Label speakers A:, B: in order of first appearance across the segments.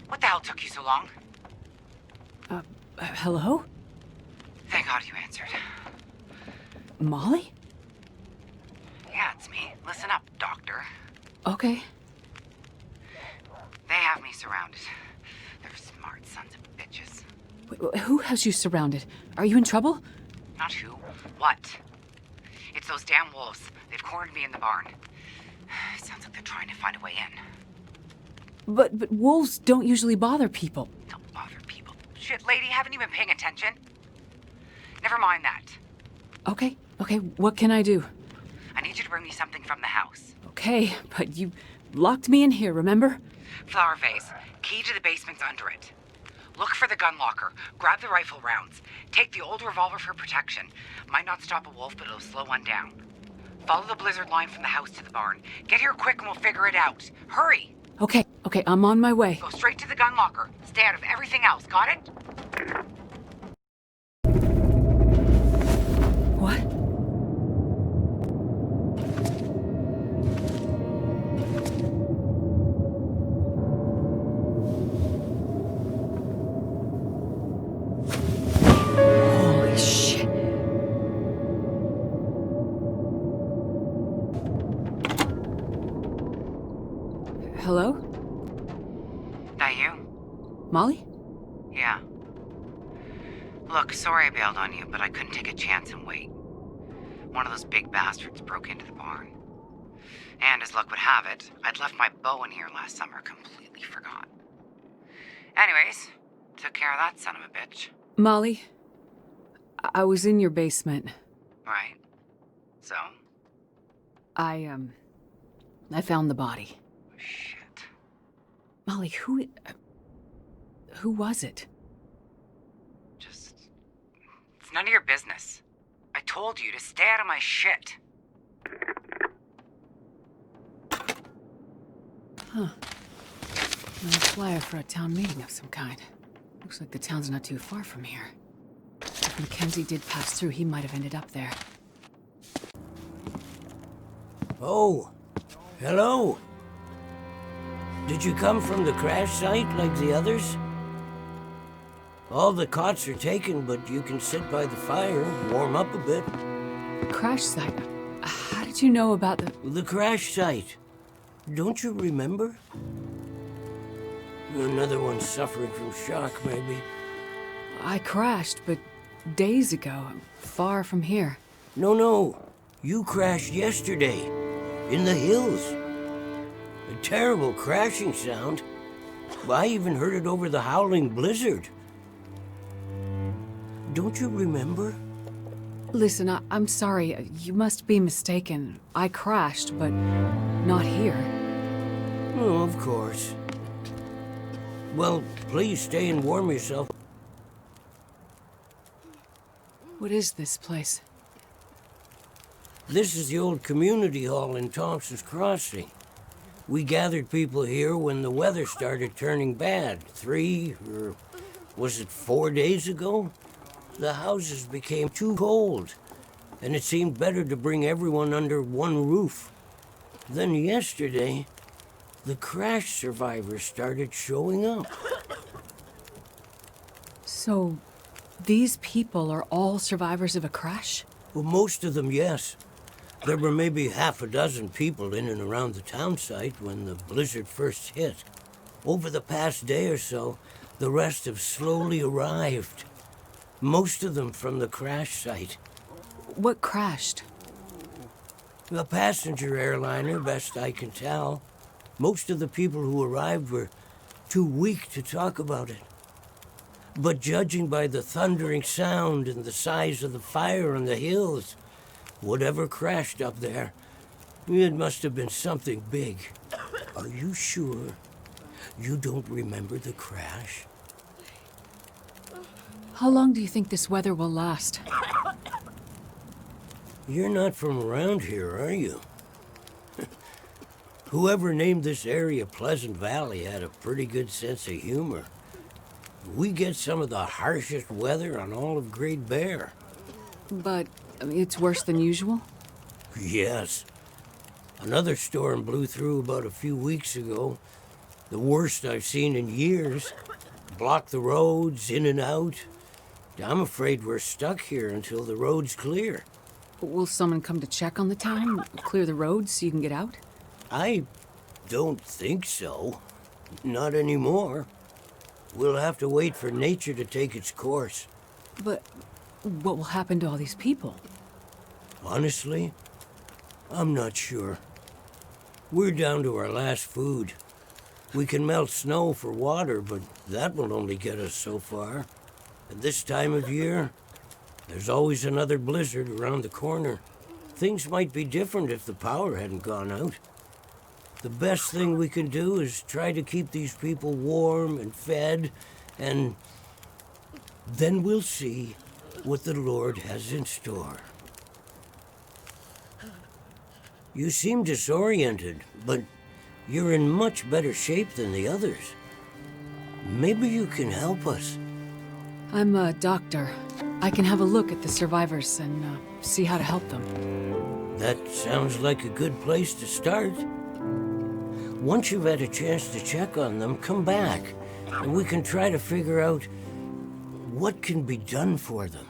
A: What the hell took you so long?
B: Hello?
A: Thank God you answered.
B: Molly?
A: Yeah, it's me. Listen up, Doctor.
B: Okay.
A: They have me surrounded. They're smart sons of bitches.
B: Who has you surrounded? Are you in trouble?
A: Not who. What? It's those damn wolves. They've cornered me in the barn. It sounds like they're trying to find a way in.
B: But wolves don't usually bother people.
A: Don't bother people. Shit, lady, haven't you been paying attention? Never mind that.
B: Okay, what can I do?
A: I need you to bring me something from the house.
B: Okay, but you locked me in here, remember?
A: Flower vase. Key to the basement's under it. Look for the gun locker. Grab the rifle rounds. Take the old revolver for protection. Might not stop a wolf, but it'll slow one down. Follow the blizzard line from the house to the barn. Get here quick and we'll figure it out. Hurry!
B: Okay, I'm on my way.
A: Go straight to the gun locker. Stay out of everything else, got it?
B: What? Holy shit. Hello?
A: That you?
B: Molly?
A: Yeah. Look, sorry I bailed on you, but I couldn't take a chance and wait. One of those big bastards broke into the barn. And as luck would have it, I'd left my bow in here last summer, completely forgot. Anyways, took care of that son of a bitch.
B: Molly, I was in your basement.
A: Right. So?
B: I found the body.
A: Shit.
B: Molly, who was it?
A: Just... It's none of your business. I told you to stay out of my shit.
B: Huh. A flyer for a town meeting of some kind. Looks like the town's not too far from here. If Mackenzie did pass through, he might have ended up there.
C: Oh, hello. Did you come from the crash site like the others? All the cots are taken, but you can sit by the fire, warm up a bit.
B: Crash site? How did you know about
C: The crash site. Don't you remember? Another one suffering from shock, maybe.
B: I crashed, but days ago, far from here.
C: No. You crashed yesterday. In the hills. A terrible crashing sound. I even heard it over the howling blizzard. Don't you remember?
B: Listen, I'm sorry. You must be mistaken. I crashed, but not here.
C: Oh, of course. Well, please stay and warm yourself.
B: What is this place?
C: This is the old community hall in Thompson's Crossing. We gathered people here when the weather started turning bad. 4 days ago? The houses became too cold, and it seemed better to bring everyone under one roof. Then yesterday, the crash survivors started showing up.
B: So, these people are all survivors of a crash?
C: Well, most of them, yes. There were maybe half a dozen people in and around the town site when the blizzard first hit. Over the past day or so, the rest have slowly arrived. Most of them from the crash site.
B: What crashed?
C: A passenger airliner, best I can tell. Most of the people who arrived were too weak to talk about it. But judging by the thundering sound and the size of the fire on the hills, whatever crashed up there, it must have been something big. Are you sure you don't remember the crash?
B: How long do you think this weather will last?
C: You're not from around here, are you? Whoever named this area Pleasant Valley had a pretty good sense of humor. We get some of the harshest weather on all of Great Bear.
B: But it's worse than usual?
C: Yes. Another storm blew through about a few weeks ago. The worst I've seen in years. Block the roads, in and out. I'm afraid we're stuck here until the road's clear.
B: Will someone come to check on the town? Clear the roads so you can get out?
C: I don't think so. Not anymore. We'll have to wait for nature to take its course.
B: But what will happen to all these people?
C: Honestly, I'm not sure. We're down to our last food. We can melt snow for water, but that will only get us so far. At this time of year, there's always another blizzard around the corner. Things might be different if the power hadn't gone out. The best thing we can do is try to keep these people warm and fed, and then we'll see what the Lord has in store. You seem disoriented, but you're in much better shape than the others. Maybe you can help us.
B: I'm a doctor. I can have a look at the survivors and see how to help them.
C: That sounds like a good place to start. Once you've had a chance to check on them, come back, and we can try to figure out what can be done for them.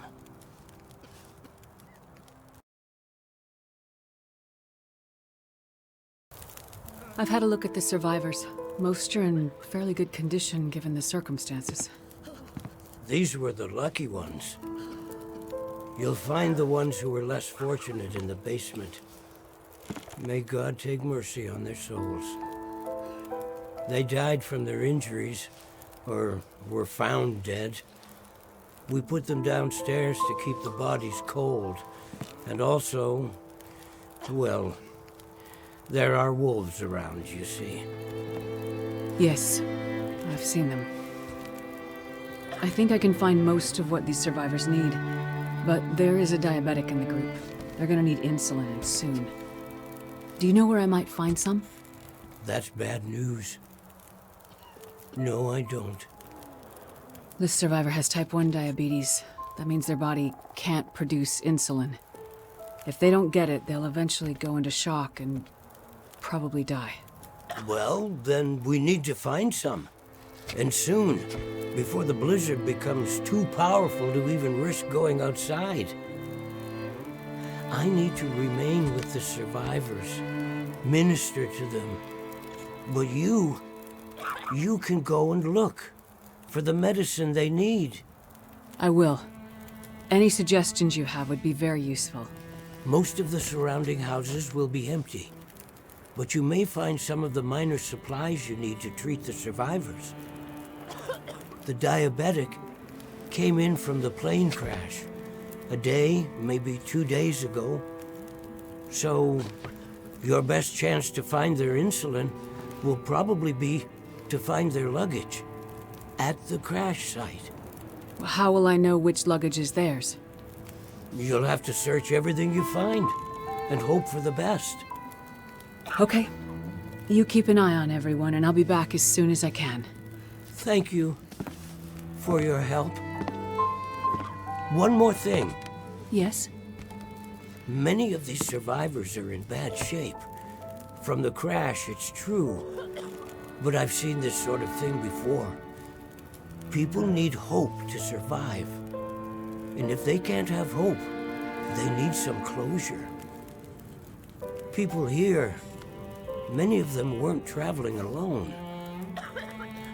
B: I've had a look at the survivors. Most are in fairly good condition given the circumstances.
C: These were the lucky ones. You'll find the ones who were less fortunate in the basement. May God take mercy on their souls. They died from their injuries, or were found dead. We put them downstairs to keep the bodies cold. And also, well, there are wolves around, you see.
B: Yes, I've seen them. I think I can find most of what these survivors need, but there is a diabetic in the group. They're gonna need insulin, and soon. Do you know where I might find some?
C: That's bad news. No, I don't.
B: This survivor has type 1 diabetes. That means their body can't produce insulin. If they don't get it, they'll eventually go into shock and probably die.
C: Well, then we need to find some. And soon, before the blizzard becomes too powerful to even risk going outside. I need to remain with the survivors, minister to them. But you can go and look for the medicine they need.
B: I will. Any suggestions you have would be very useful.
C: Most of the surrounding houses will be empty, but you may find some of the minor supplies you need to treat the survivors. The diabetic came in from the plane crash a day, maybe 2 days ago. So, your best chance to find their insulin will probably be to find their luggage at the crash site.
B: How will I know which luggage is theirs?
C: You'll have to search everything you find and hope for the best.
B: Okay. You keep an eye on everyone, and I'll be back as soon as I can.
C: Thank you for your help. One more thing.
B: Yes?
C: Many of these survivors are in bad shape. From the crash, it's true. But I've seen this sort of thing before. People need hope to survive. And if they can't have hope, they need some closure. People here, many of them weren't traveling alone.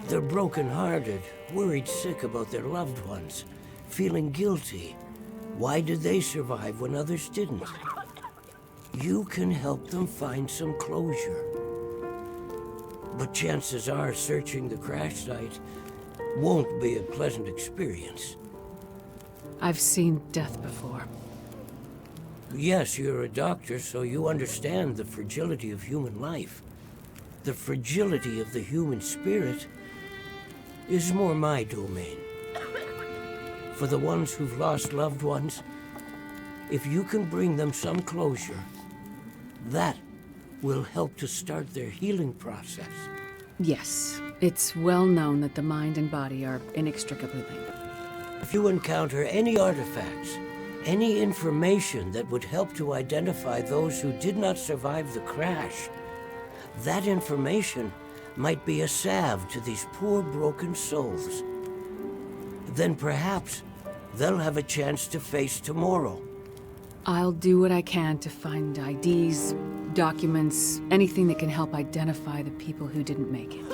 C: They're broken-hearted, worried sick about their loved ones, feeling guilty. Why did they survive when others didn't? You can help them find some closure. But chances are searching the crash site won't be a pleasant experience.
B: I've seen death before.
C: Yes, you're a doctor, so you understand the fragility of human life. The fragility of the human spirit is more my domain. For the ones who've lost loved ones, if you can bring them some closure, that will help to start their healing process.
B: Yes, it's well known that the mind and body are inextricably linked.
C: If you encounter any artifacts, any information that would help to identify those who did not survive the crash, that information might be a salve to these poor broken souls. Then perhaps they'll have a chance to face tomorrow.
B: I'll do what I can to find IDs, documents, anything that can help identify the people who didn't make it.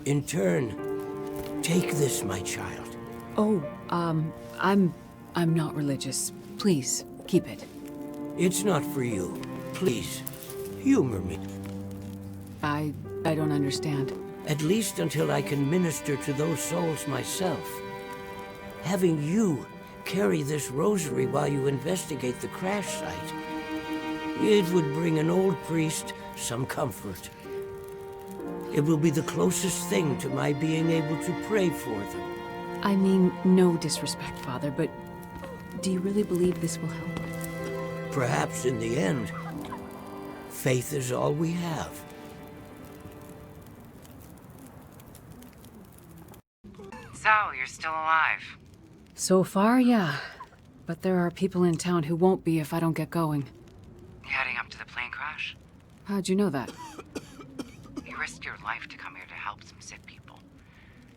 C: In turn, take this, my child.
B: Oh, I'm not religious. Please, keep it.
C: It's not for you. Please, humor me.
B: I don't understand.
C: At least until I can minister to those souls myself. Having you carry this rosary while you investigate the crash site, it would bring an old priest some comfort. It will be the closest thing to my being able to pray for them.
B: I mean, no disrespect, Father, but do you really believe this will help?
C: Perhaps in the end, faith is all we have.
A: So, you're still alive.
B: So far, yeah. But there are people in town who won't be if I don't get going.
A: You heading up to the plane crash?
B: How'd you know that?
A: You risked your life to come here to help some sick people.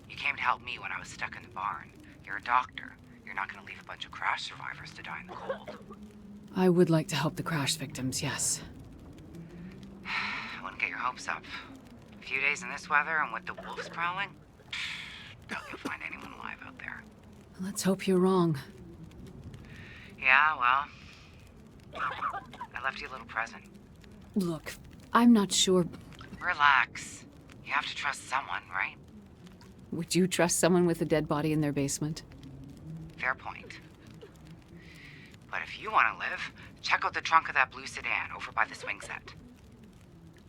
A: You came to help me when I was stuck in the barn. You're a doctor. You're not going to leave a bunch of crash survivors to die in the cold.
B: I would like to help the crash victims, yes.
A: I wouldn't get your hopes up. A few days in this weather and with the wolves prowling? Doubt you'll find anyone alive out there.
B: Let's hope you're wrong.
A: Yeah, well, I left you a little present.
B: Look, I'm not sure.
A: Relax. You have to trust someone, right?
B: Would you trust someone with a dead body in their basement?
A: Fair point. But if you want to live, check out the trunk of that blue sedan over by the swing set.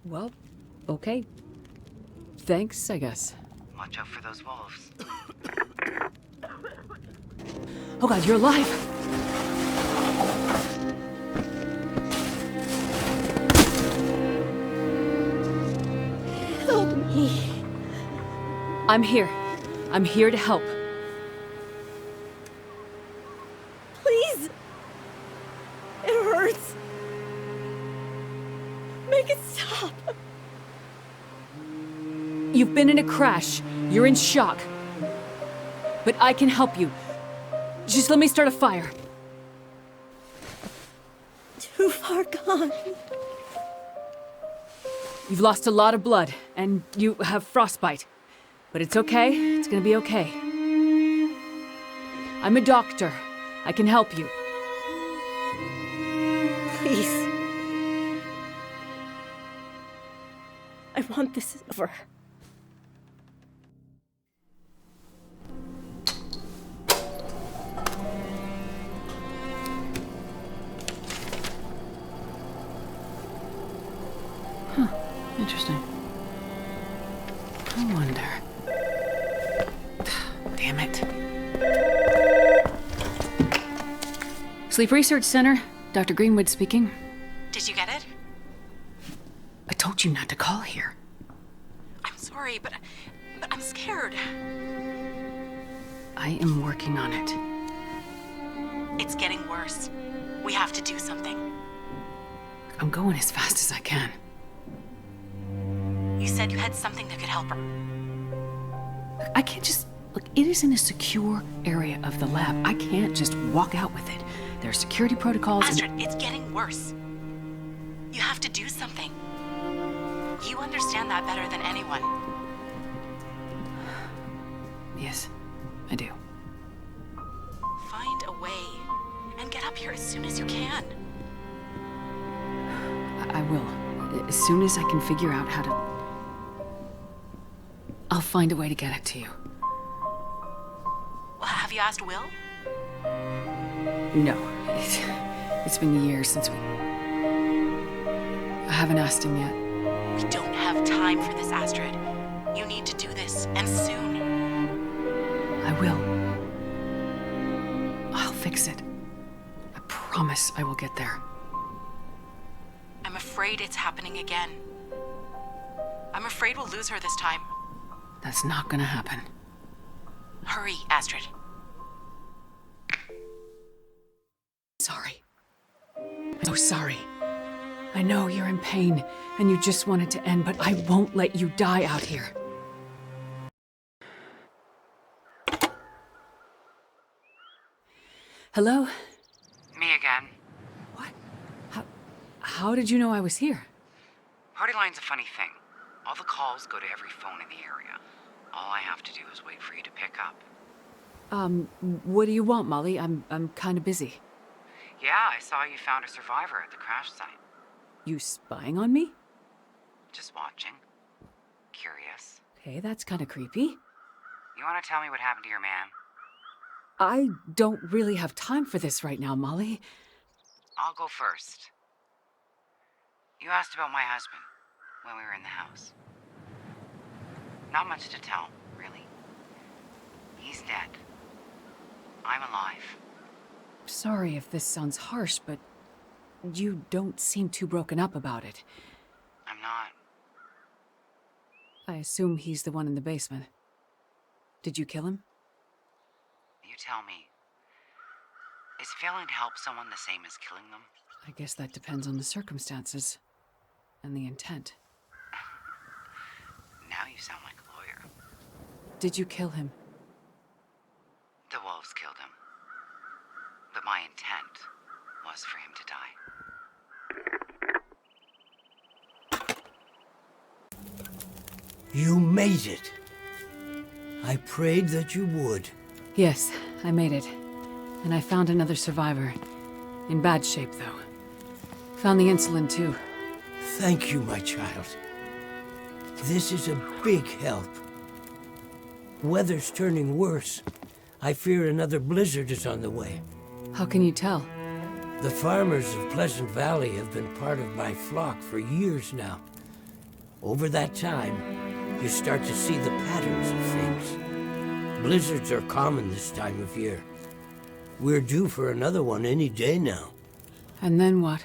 B: Well, okay. Thanks, I guess.
A: Watch out for those wolves.
B: Oh god, you're alive!
D: Help me.
B: I'm here. I'm here to help.
D: Please. It hurts. Make it stop.
B: You've been in a crash. You're in shock. But I can help you. Just let me start a fire.
D: Too far gone.
B: You've lost a lot of blood, and you have frostbite. But it's okay. It's gonna be okay. I'm a doctor. I can help you.
D: Please. I want this over.
B: Interesting. I wonder. Damn it. Sleep Research Center. Dr. Greenwood speaking.
E: Did you get it?
B: I told you not to call here.
E: I'm sorry, but I'm scared.
B: I am working on it.
E: It's getting worse. We have to do something.
B: I'm going as fast as I can.
E: You said you had something that could help her.
B: I can't just... Look, it is in a secure area of the lab. I can't just walk out with it. There are security protocols and...
E: Astrid, it's getting worse. You have to do something. You understand that better than anyone.
B: Yes, I do.
E: Find a way and get up here as soon as you can.
B: I will. As soon as I can figure out how to... I'll find a way to get it to you.
E: Well, have you asked Will?
B: No. It's been years since we... I haven't asked him yet.
E: We don't have time for this, Astrid. You need to do this, and soon.
B: I will. I'll fix it. I promise I will get there.
E: I'm afraid it's happening again. I'm afraid we'll lose her this time.
B: That's not gonna happen.
E: Hurry, Astrid.
B: Sorry. I'm so sorry. I know you're in pain, and you just want it to end, but I won't let you die out here. Hello?
A: Me again.
B: What? How did you know I was here?
A: Party line's a funny thing. All the calls go to every phone in the area. All I have to do is wait for you to pick up.
B: What do you want, Molly? I'm kinda busy.
A: Yeah, I saw you found a survivor at the crash site.
B: You spying on me?
A: Just watching. Curious.
B: Okay, that's kinda creepy.
A: You want to tell me what happened to your man?
B: I don't really have time for this right now, Molly.
A: I'll go first. You asked about my husband when we were in the house. Not much to tell, really. He's dead. I'm alive.
B: Sorry if this sounds harsh, but you don't seem too broken up about it.
A: I'm not.
B: I assume he's the one in the basement. Did you kill him?
A: You tell me. Is failing to help someone the same as killing them?
B: I guess that depends on the circumstances. And the intent.
A: Now you sound like a lawyer.
B: Did you kill him?
A: The wolves killed him. But my intent was for him to die.
C: You made it. I prayed that you would.
B: Yes, I made it. And I found another survivor. In bad shape, though. Found the insulin, too.
C: Thank you, my child. This is a big help. Weather's turning worse. I fear another blizzard is on the way.
B: How can you tell?
C: The farmers of Pleasant Valley have been part of my flock for years now. Over that time, you start to see the patterns of things. Blizzards are common this time of year. We're due for another one any day now.
B: And then what?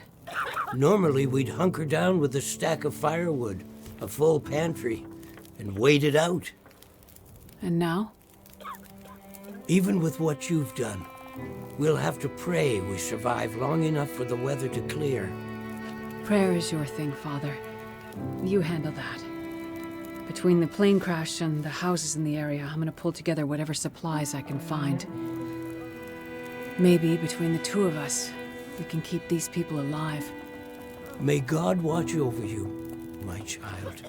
C: Normally, we'd hunker down with a stack of firewood, a full pantry, and wait it out.
B: And now?
C: Even with what you've done, we'll have to pray we survive long enough for the weather to clear.
B: Prayer is your thing, Father. You handle that. Between the plane crash and the houses in the area, I'm gonna pull together whatever supplies I can find. Maybe between the two of us, we can keep these people alive.
C: May God watch over you, my child.